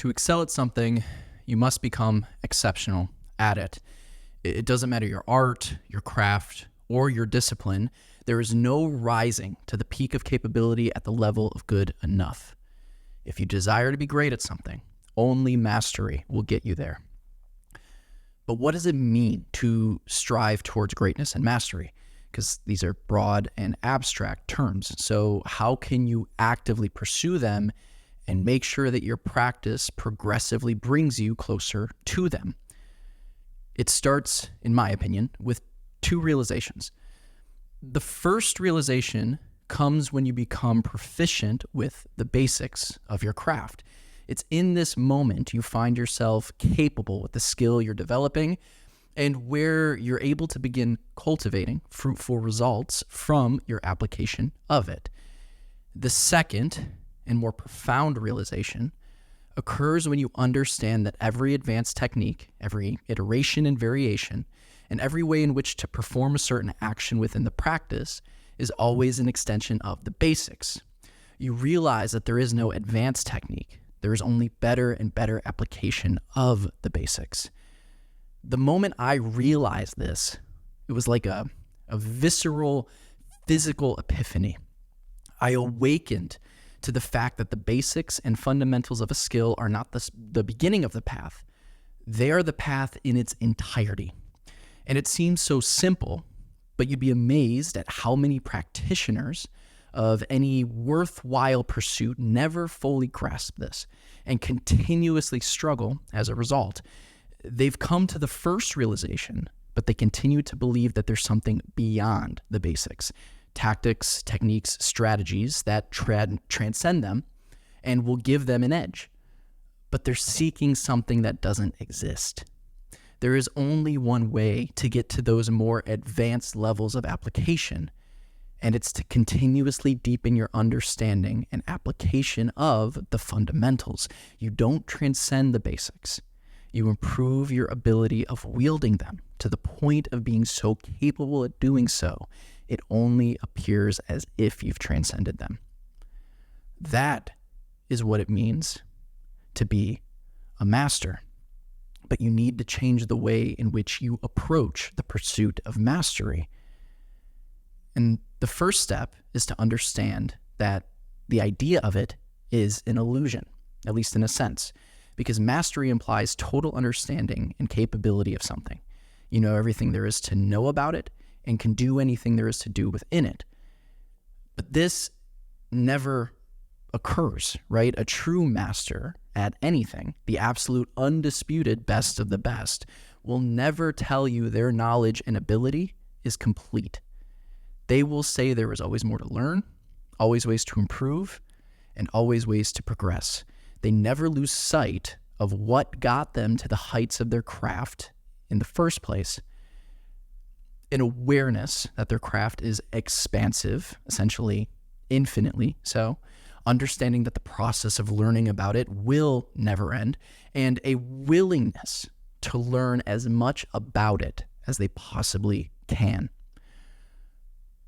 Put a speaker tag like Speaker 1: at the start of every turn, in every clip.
Speaker 1: To excel at something, you must become exceptional at it. It doesn't matter your art, your craft, or your discipline. There is no rising to the peak of capability at the level of good enough. If you desire to be great at something, only mastery will get you there. But what does it mean to strive towards greatness and mastery? Because these are broad and abstract terms. So how can you actively pursue them and make sure that your practice progressively brings you closer to them? It starts, in my opinion, with two realizations. The first realization comes when you become proficient with the basics of your craft. It's in this moment you find yourself capable with the skill you're developing and where you're able to begin cultivating fruitful results from your application of it. The second and more profound realization occurs when you understand that every advanced technique, every iteration and variation, and every way in which to perform a certain action within the practice is always an extension of the basics. You realize that there is no advanced technique. There is only better and better application of the basics. The moment I realized this, it was like a visceral, physical epiphany. I awakened to the fact that the basics and fundamentals of a skill are not the beginning of the path. They are the path in its entirety. And it seems so simple, but you'd be amazed at how many practitioners of any worthwhile pursuit never fully grasp this and continuously struggle as a result. They've come to the first realization, but they continue to believe that there's something beyond the basics, tactics, techniques, strategies that transcend them and will give them an edge. But they're seeking something that doesn't exist. There is only one way to get to those more advanced levels of application, and it's to continuously deepen your understanding and application of the fundamentals. You don't transcend the basics. You improve your ability of wielding them to the point of being so capable at doing so, it only appears as if you've transcended them. That is what it means to be a master. But you need to change the way in which you approach the pursuit of mastery. And the first step is to understand that the idea of it is an illusion, at least in a sense, because mastery implies total understanding and capability of something. You know everything there is to know about it and can do anything there is to do within it. But this never occurs, right? A true master at anything, the absolute undisputed best of the best, will never tell you their knowledge and ability is complete. They will say there is always more to learn, always ways to improve, and always ways to progress. They never lose sight of what got them to the heights of their craft in the first place. An awareness that their craft is expansive, essentially infinitely so, understanding that the process of learning about it will never end, and a willingness to learn as much about it as they possibly can.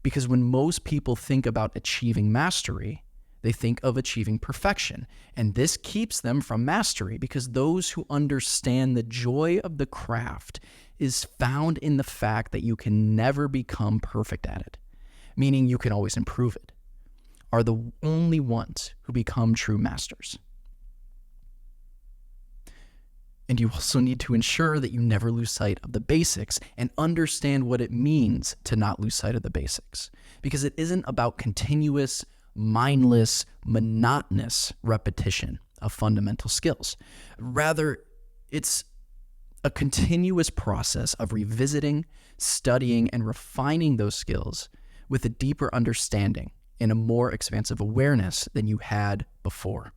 Speaker 1: Because when most people think about achieving mastery, they think of achieving perfection, and this keeps them from mastery because those who understand the joy of the craft is found in the fact that you can never become perfect at it, meaning you can always improve it, are the only ones who become true masters. And you also need to ensure that you never lose sight of the basics and understand what it means to not lose sight of the basics. Because it isn't about continuous, mindless, monotonous repetition of fundamental skills. Rather, it's a continuous process of revisiting, studying, and refining those skills with a deeper understanding and a more expansive awareness than you had before.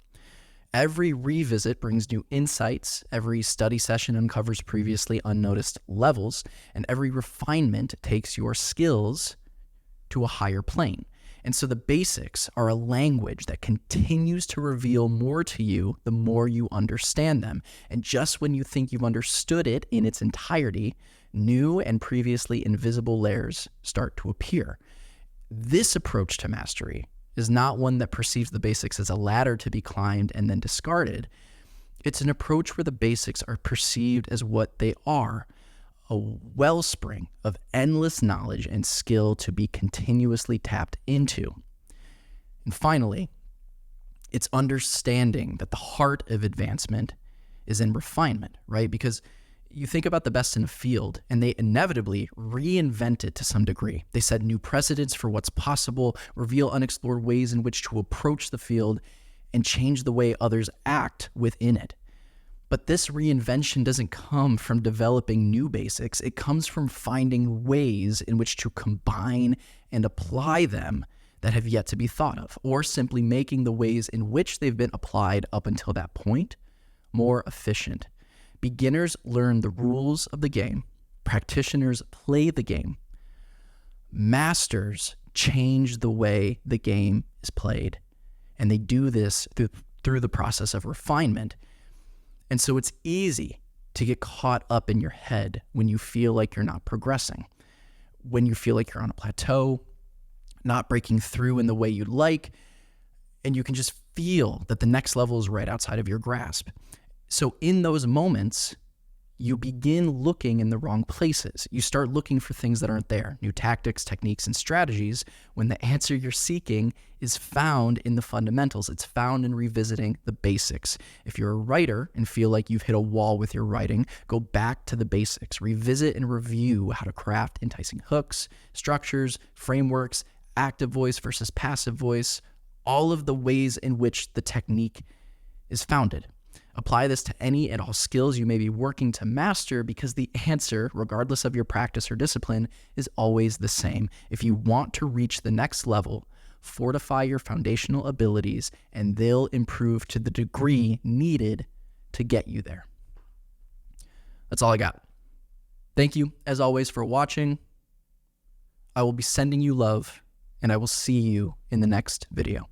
Speaker 1: Every revisit brings new insights, every study session uncovers previously unnoticed levels, and every refinement takes your skills to a higher plane. And so the basics are a language that continues to reveal more to you the more you understand them. And just when you think you've understood it in its entirety, new and previously invisible layers start to appear. This approach to mastery is not one that perceives the basics as a ladder to be climbed and then discarded. It's an approach where the basics are perceived as what they are, a wellspring of endless knowledge and skill to be continuously tapped into. And finally, it's understanding that the heart of advancement is in refinement, right? Because you think about the best in a field, and they inevitably reinvent it to some degree. They set new precedents for what's possible, reveal unexplored ways in which to approach the field, and change the way others act within it. But this reinvention doesn't come from developing new basics. It comes from finding ways in which to combine and apply them that have yet to be thought of, or simply making the ways in which they've been applied up until that point more efficient. Beginners learn the rules of the game. Practitioners play the game. Masters change the way the game is played. And they do this through the process of refinement. And so it's easy to get caught up in your head when you feel like you're not progressing, when you feel like you're on a plateau, not breaking through in the way you'd like, and you can just feel that the next level is right outside of your grasp. So in those moments, you begin looking in the wrong places. You start looking for things that aren't there, new tactics, techniques, and strategies, when the answer you're seeking is found in the fundamentals. It's found in revisiting the basics. If you're a writer and feel like you've hit a wall with your writing, go back to the basics. Revisit and review how to craft enticing hooks, structures, frameworks, active voice versus passive voice, all of the ways in which the technique is founded. Apply this to any and all skills you may be working to master, because the answer, regardless of your practice or discipline, is always the same. If you want to reach the next level, fortify your foundational abilities, and they'll improve to the degree needed to get you there. That's all I got. Thank you, as always, for watching. I will be sending you love, and I will see you in the next video.